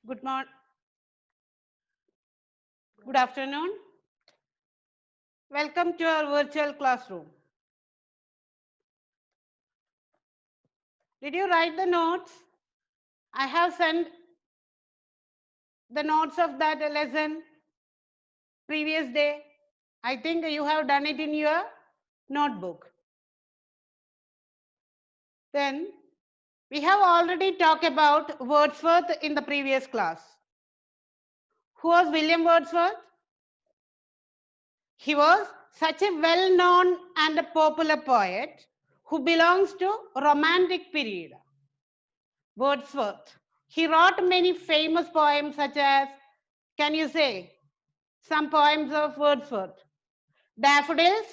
Good morning. Good afternoon. Welcome to our virtual classroom. Did you write the notes? I have sent the notes of that lesson previous day. I think you have done it in your notebook. Then we have already talked about Wordsworth in the previous class. Who was William Wordsworth? He was such a well-known and a popular poet who belongs to Romantic period. Wordsworth. He wrote many famous poems such as, can you say some poems of Wordsworth? Daffodils,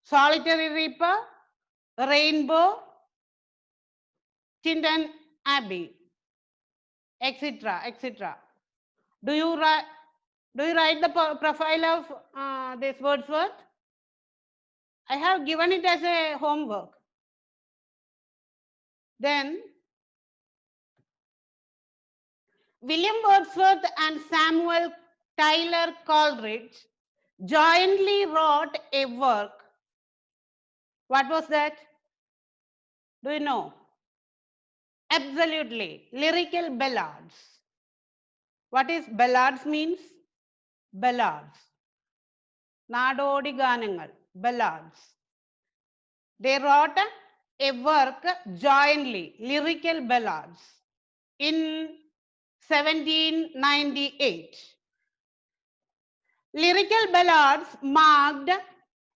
Solitary Reaper, Rainbow, Tinton Abbey, etc., etc. Do you write the profile of this Wordsworth? I have given it as a homework. Then William Wordsworth and Samuel Taylor Coleridge jointly wrote a work. What was that? Do you know? Absolutely. Lyrical ballads. What is ballads means? Ballads. Nadodi Ganangal. Ballads. They wrote a work jointly, lyrical ballads, in 1798. Lyrical ballads marked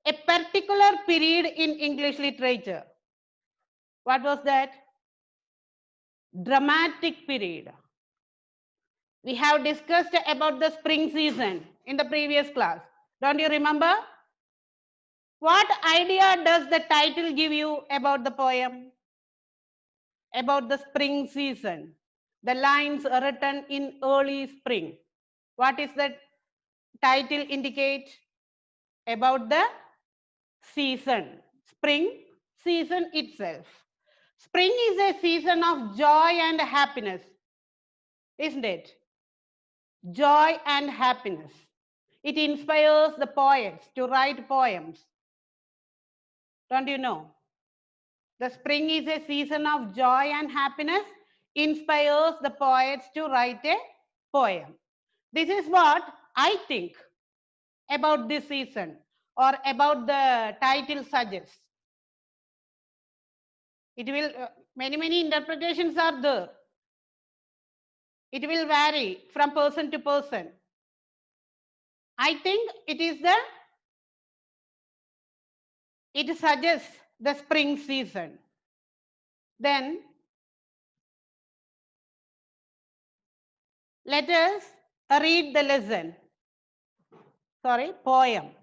a particular period in English literature. What was that? Dramatic period. We have discussed about the spring season in the previous class. Don't you remember? What idea does the title give you about the poem? About the spring season. The lines are written in early spring. What is the title indicate? About the season. Spring season itself. Spring is a season of joy and happiness, isn't it? Joy and happiness. It inspires the poets to write poems. Don't you know? The spring is a season of joy and happiness, inspires the poets to write a poem. This is what I think about this season or about the title suggests. It will, many interpretations are there. It will vary from person to person. I think it suggests the spring season. Then let us read the lesson. Sorry, poem.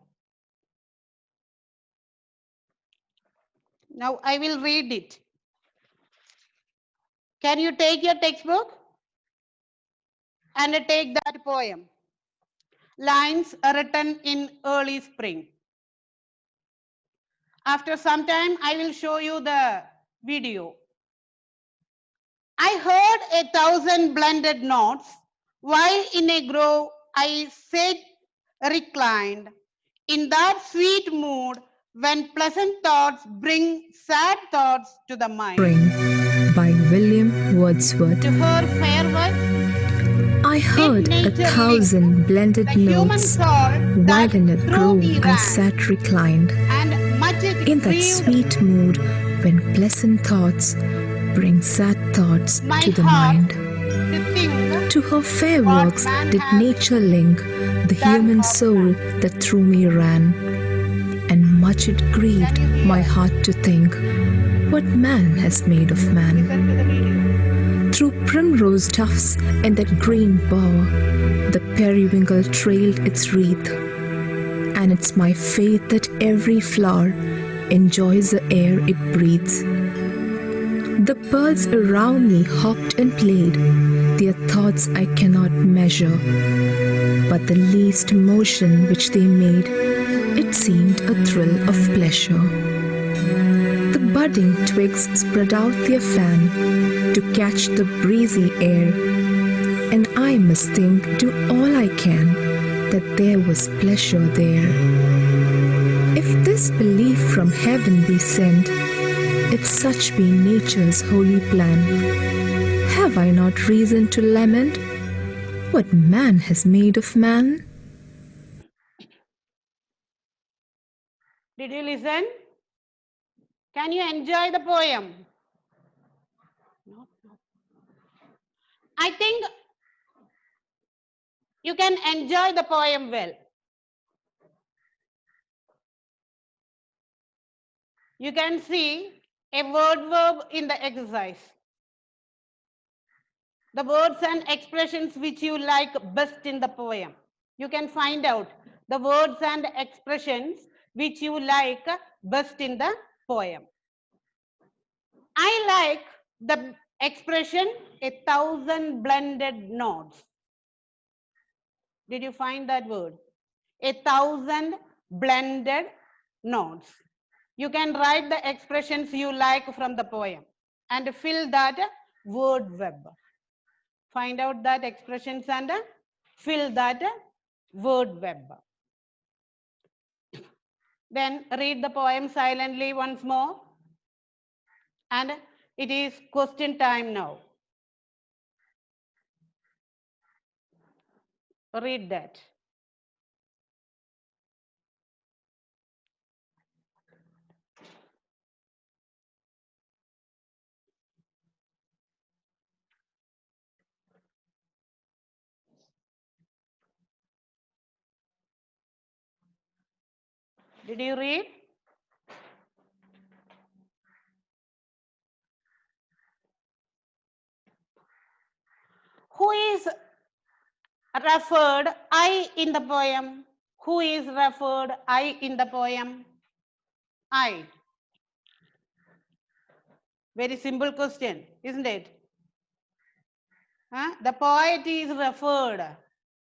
Now I will read it. Can you take your textbook and take that poem? Lines written in early spring. After some time, I will show you the video. I heard 1,000 blended notes, while in a grove I sat reclined, in that sweet mood when pleasant thoughts bring sad thoughts to the mind. Spring by William Wordsworth. To her fair words, I heard 1,000 blended notes, while in a grove I sat reclined, in that sweet mood when pleasant thoughts bring sad thoughts to the mind. To her fair works did nature link the human soul that through me ran, and much it grieved my heart to think what man has made of man. Through primrose tufts and that green bower, the periwinkle trailed its wreath, and it's my faith that every flower enjoys the air it breathes. The birds around me hopped and played, their thoughts I cannot measure, but the least motion which they made, it seemed a thrill of pleasure. The budding twigs spread out their fan to catch the breezy air, and I must think, do all I can, that there was pleasure there. If this belief from heaven be sent, if such be nature's holy plan, have I not reason to lament what man has made of man? Did you listen? Can you enjoy the poem? No. I think you can enjoy the poem well. You can see a word verb in the exercise. The words and expressions which you like best in the poem. You can find out the words and expressions which you like best in the poem. I like the expression 1,000 blended notes. Did you find that word? 1,000 blended notes. You can write the expressions you like from the poem and fill that word web. Find out that expressions and fill that word web. Then read the poem silently once more. And it is question time now. Read that. Did you read? Who is referred I in the poem? Who is referred I in the poem? I. Very simple question, isn't it? The poet is referred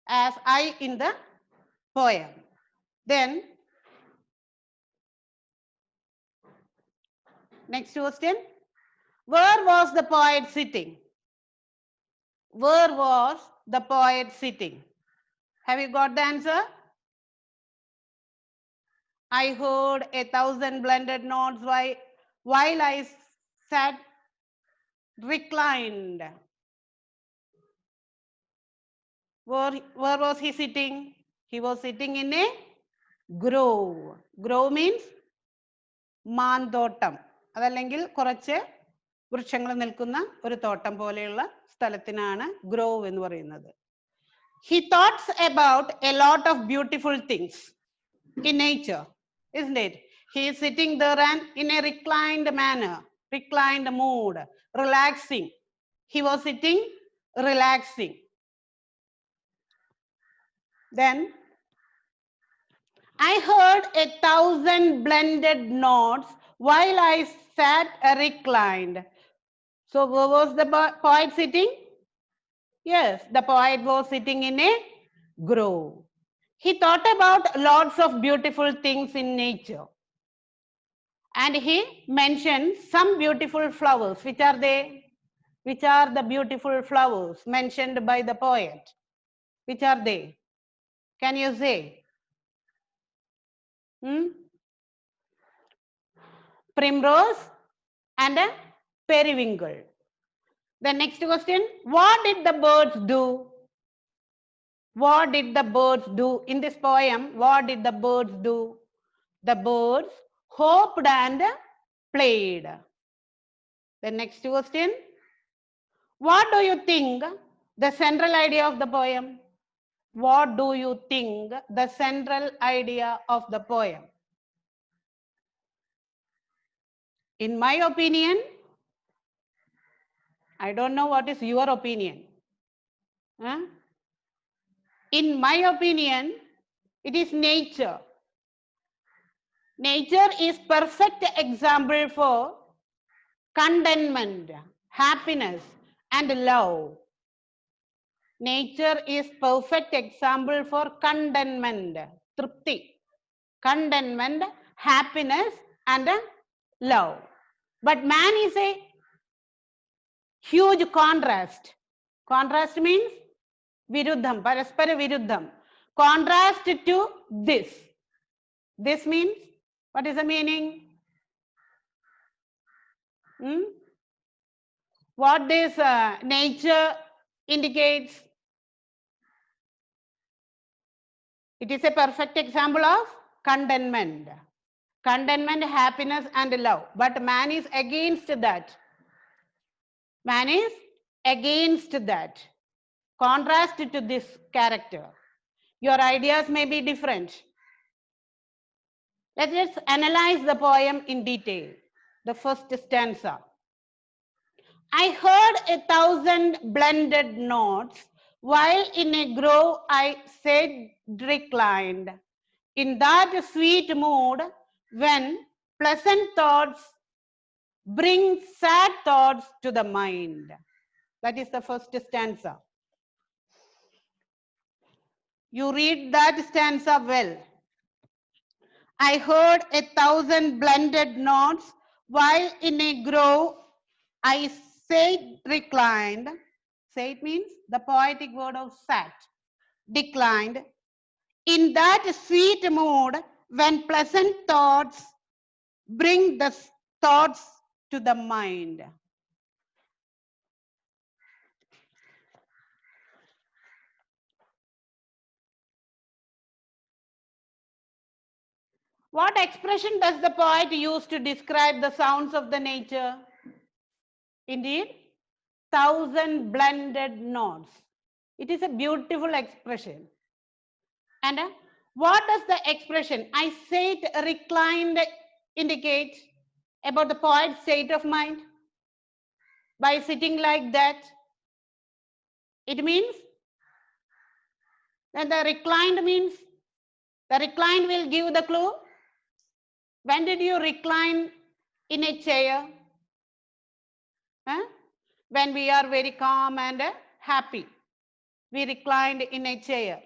as I in the poem. Then, next question. Where was the poet sitting? Where was the poet sitting? Have you got the answer? I heard 1,000 blended notes while I sat reclined. Where was he sitting? He was sitting in a grove. Grove means മാന്തോട്ടം അതല്ലെങ്കിൽ കുറച്ച് വൃക്ഷങ്ങൾ നിൽക്കുന്ന ഒരു തോട്ടം പോലെയുള്ള സ്ഥലത്തിനാണ് grove എന്ന് പറയുന്നത്. He thoughts about a lot of beautiful things in nature, isn't it? He is sitting there and in a reclined manner, reclined mood, relaxing. He was sitting relaxing. Then I heard 1,000 blended notes while I sat reclined. So where was the poet sitting? Yes, the poet was sitting in a grove. He thought about lots of beautiful things in nature. And he mentioned some beautiful flowers. Which are they? Which are the beautiful flowers mentioned by the poet? Which are they? Can you say? Primrose and a periwinkle. The next question, what did the birds do? What did the birds do? In this poem, what did the birds do? The birds hopped and played. The next question, what do you think the central idea of the poem? What do you think the central idea of the poem? In my opinion, I don't know what is your opinion. In my opinion, it is nature. Nature is perfect example for contentment, happiness, and love. Nature is perfect example for contentment, trupti, contentment, happiness, and love. But man is a huge contrast. Contrast means viruddham, paraspara viruddham. Contrast to this. This means, what is the meaning? What this nature indicates? It is a perfect example of contentment. Contentment, happiness and love. But man is against that. Man is against that. Contrast to this character. Your ideas may be different. Let's analyze the poem in detail. The first stanza. I heard 1,000 blended notes, while in a grove I sat reclined. In that sweet mood, when pleasant thoughts bring sad thoughts to the mind. That is the first stanza. You read that stanza well. I heard 1,000 blended notes, while in a grove I sat reclined. Sat means the poetic word of sat. Declined. In that sweet mood, when pleasant thoughts bring the thoughts to the mind. What expression does the poet use to describe the sounds of the nature? Indeed, 1,000 blended notes. It is a beautiful expression. And what does the expression I sat reclined indicate about the poet's state of mind? By sitting like that, it means that the reclined means, the reclined will give the clue. When did you recline in a chair? When we are very calm and happy. We reclined in a chair,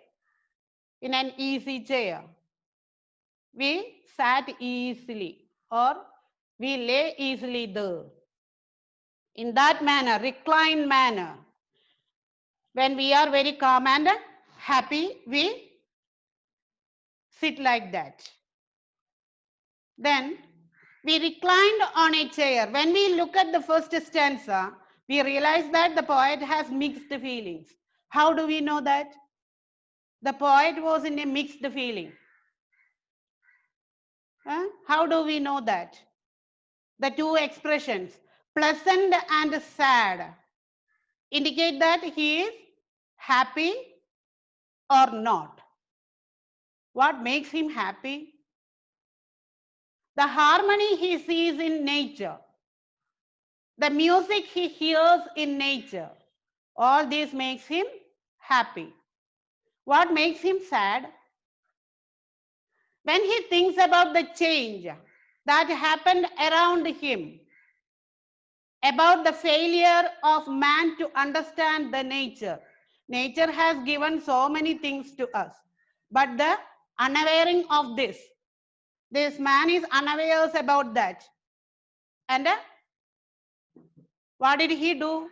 in an easy chair. We sat easily or we lay easily there. In that manner, reclined manner. When we are very calm and happy, we sit like that. Then we reclined on a chair. When we look at the first stanza, we realize that the poet has mixed feelings. How do we know that? The poet was in a mixed feeling. How do we know that? The two expressions, pleasant and sad, indicate that he is happy or not. What makes him happy? The harmony he sees in nature, the music he hears in nature, all this makes him happy. What makes him sad? When he thinks about the change that happened around him, about the failure of man to understand the nature. Nature has given so many things to us, but the unawaring of this man is unaware about that. And what did he do?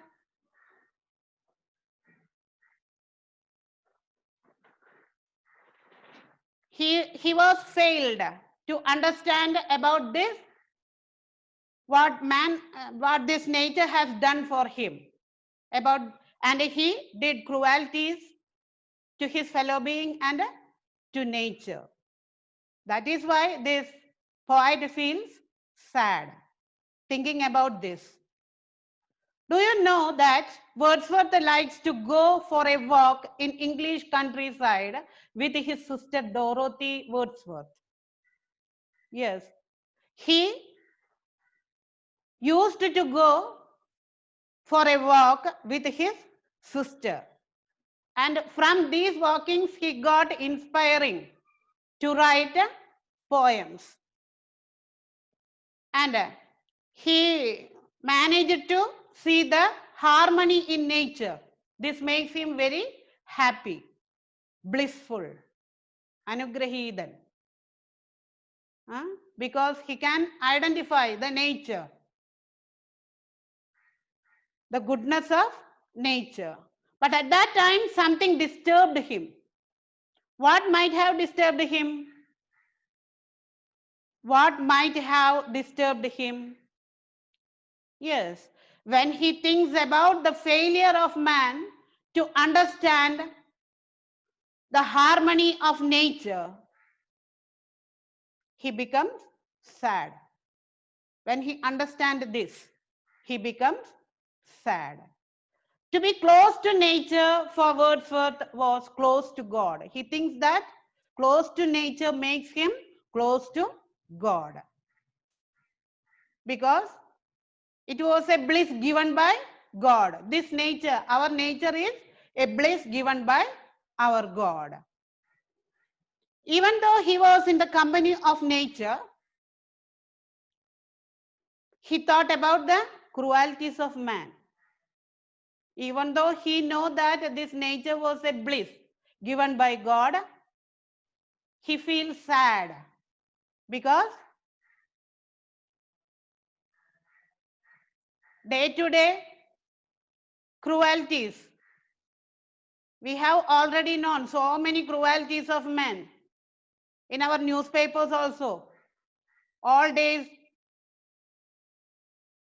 He was failed to understand about this, what this nature has done for him, and he did cruelties to his fellow being and to nature. That is why this poet feels sad thinking about this. Do you know that Wordsworth likes to go for a walk in English countryside with his sister Dorothy Wordsworth? Yes, he used to go for a walk with his sister. And from these walkings, he got inspiring to write poems. And he managed to see the harmony in nature. This makes him very happy, blissful, anugrahidan. Because he can identify the nature, the goodness of nature. But at that time, something disturbed him. What might have disturbed him? What might have disturbed him? Yes, when he thinks about the failure of man to understand the harmony of nature, he becomes sad. When he understands this, he becomes sad. To be close to nature for Wordsworth was close to God. He thinks that close to nature makes him close to God. Because it was a bliss given by God. This nature, our nature is a bliss given by our God. Even though he was in the company of nature, he thought about the cruelties of man. Even though he knew that this nature was a bliss given by God, he feels sad because day to day cruelties, we have already known so many cruelties of men in our newspapers also. All days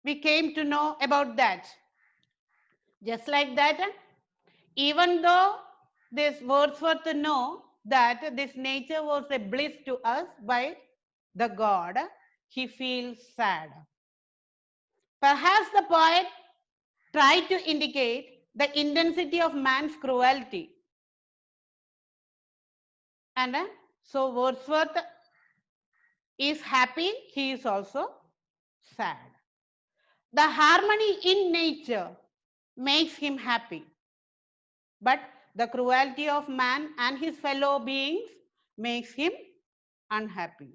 we came to know about that. Just like that, even though this Wordsworth know that this nature was a bliss to us by the God, he feels sad. Perhaps the poet tried to indicate the intensity of man's cruelty. And so Wordsworth is happy, he is also sad. The harmony in nature makes him happy. But the cruelty of man and his fellow beings makes him unhappy.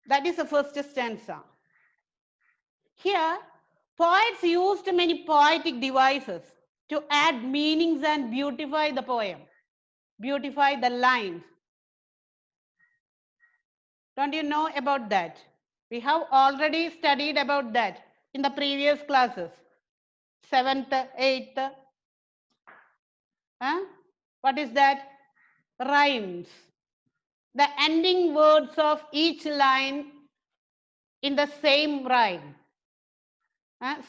That is the first stanza. Here, poets used many poetic devices to add meanings and beautify the poem, beautify the lines. Don't you know about that? We have already studied about that in the previous classes. 7th, 8th. What is that? Rhymes. The ending words of each line in the same rhyme.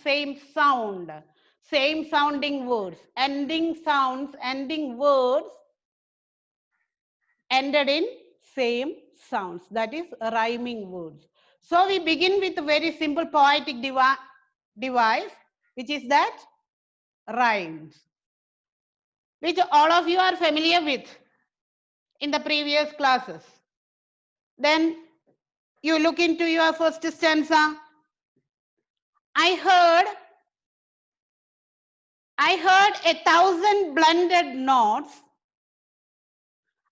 Same sound. Same sounding words. Ending sounds, ending words ended in same sounds. That is rhyming words. So we begin with a very simple poetic device, which is that rhymes, which all of you are familiar with in the previous classes. Then you look into your first stanza. I heard 1,000 blended notes.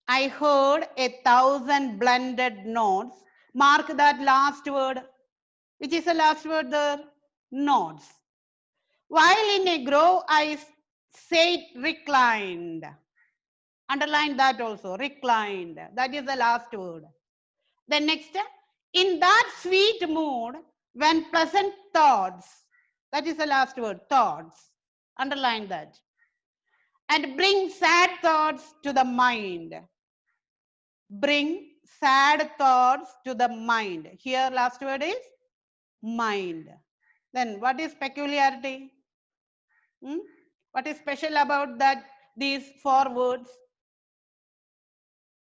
I heard 1,000 blended notes. Mark that last word. Which is the last word there? Notes. While in a grove I sat reclined. Underline that also. Reclined. That is the last word. The next, in that sweet mood when pleasant thoughts. That is the last word. Thoughts. Underline that. And bring sad thoughts to the mind. Bring sad thoughts to the mind. Here last word is mind. Then what is peculiarity? What is special about that? These 4 words.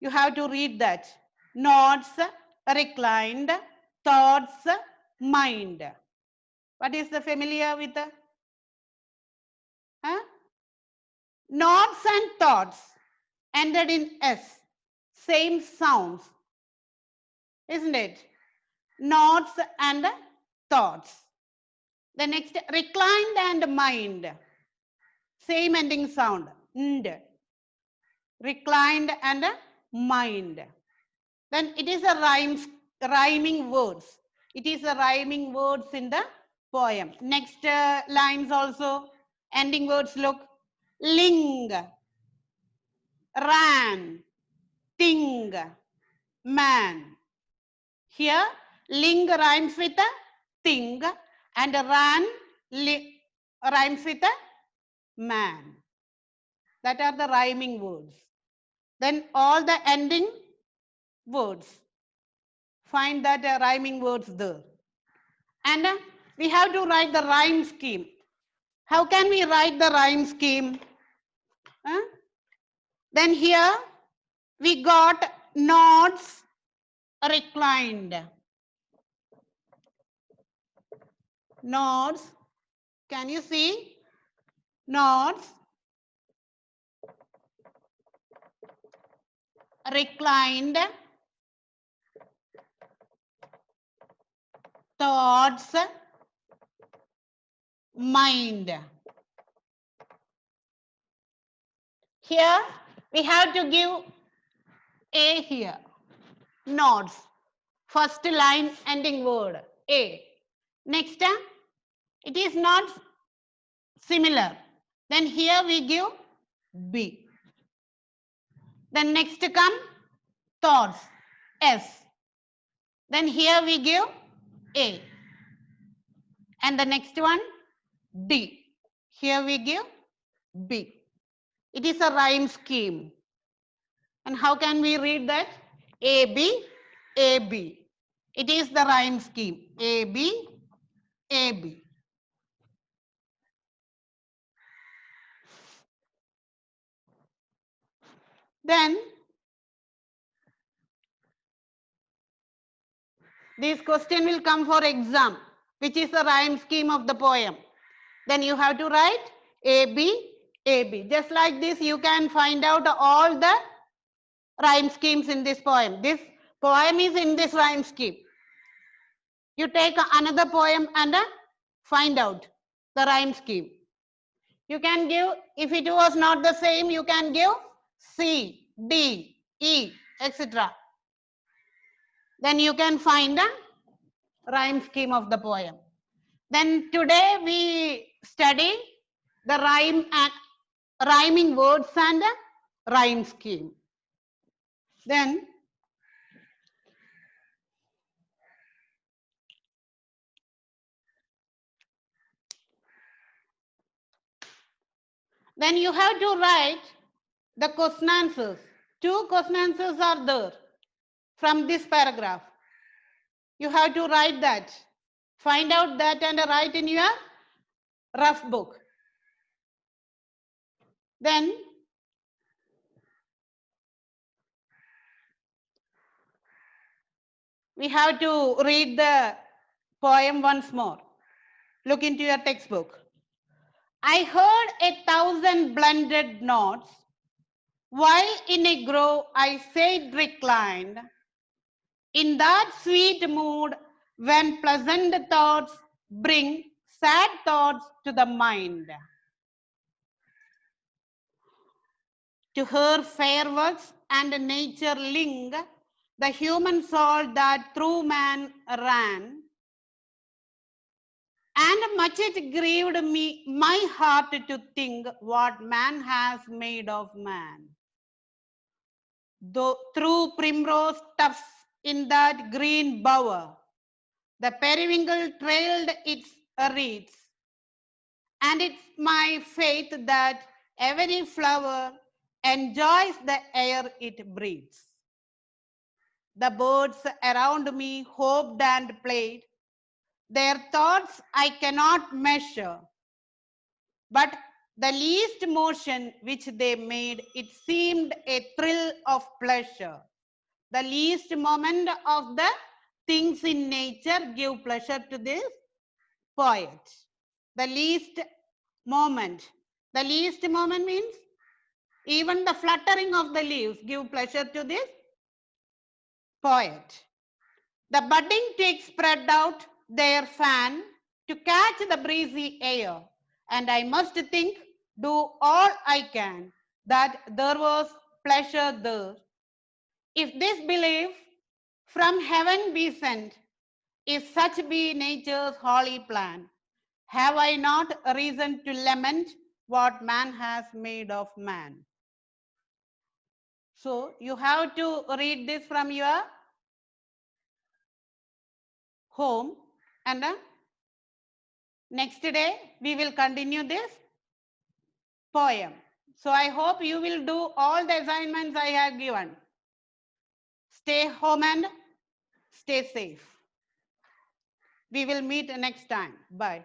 You have to read that. Notes, reclined, thoughts, mind. What is the familiar with? Notes and thoughts ended in S. Same sounds. Isn't it? Notes and thoughts. The next, reclined and mind. Same ending sound. Nd. Reclined and mind. Then it is a rhyming words. It is a rhyming words in the poem. Next lines also. Ending words look. Ling. Ran. Ting. Man. Here, ling rhymes with a thing and ran rhymes with a man. That are the rhyming words. Then all the ending words. Find that rhyming words there. And we have to write the rhyme scheme. How can we write the rhyme scheme? Then here we got nods reclined. Nods. Can you see? Nods reclined. Thoughts mind. Here we have to give A here. Nods. First line ending word A. Next, it is not similar. Then here we give B. Then next come thoughts S. Then here we give A. And the next one D. Here we give B. It is a rhyme scheme. And how can we read that? A, B, A, B. It is the rhyme scheme. A, B, A, B. Then, this question will come for exam, which is the rhyme scheme of the poem. Then you have to write A, B, A, B. Just like this, you can find out all the rhyme schemes in this poem. This poem is in this rhyme scheme. You take another poem and find out the rhyme scheme. You can give, if it was not the same, you can give C, D, E, etc. Then you can find a rhyme scheme of the poem. Then today we study the rhyming words and rhyme scheme. Then you have to write the question answers. 2 question answers are there from this paragraph. You have to write that. Find out that and write in your rough book. Then we have to read the poem once more. Look into your textbook. I heard 1,000 blended notes, while in a grove I sat reclined, in that sweet mood when pleasant thoughts bring sad thoughts to the mind. To her fair works and nature link, the human soul that through man ran, and much it grieved me, my heart to think what man has made of man. Though through primrose tufts in that green bower, the periwinkle trailed its wreaths, and it's my faith that every flower enjoys the air it breathes. The birds around me hoped and played. Their thoughts I cannot measure, but the least motion which they made, it seemed a thrill of pleasure. The least moment of the things in nature give pleasure to this poet. The least moment. The least moment means even the fluttering of the leaves give pleasure to this poet. The budding twigs spread out their fan to catch the breezy air, and I must think, do all I can, that there was pleasure there. If this belief from heaven be sent, if such be nature's holy plan, have I not reason to lament what man has made of man? So you have to read this from your home and Next day, we will continue this poem. So I hope you will do all the assignments I have given. Stay home and stay safe. We will meet next time. Bye.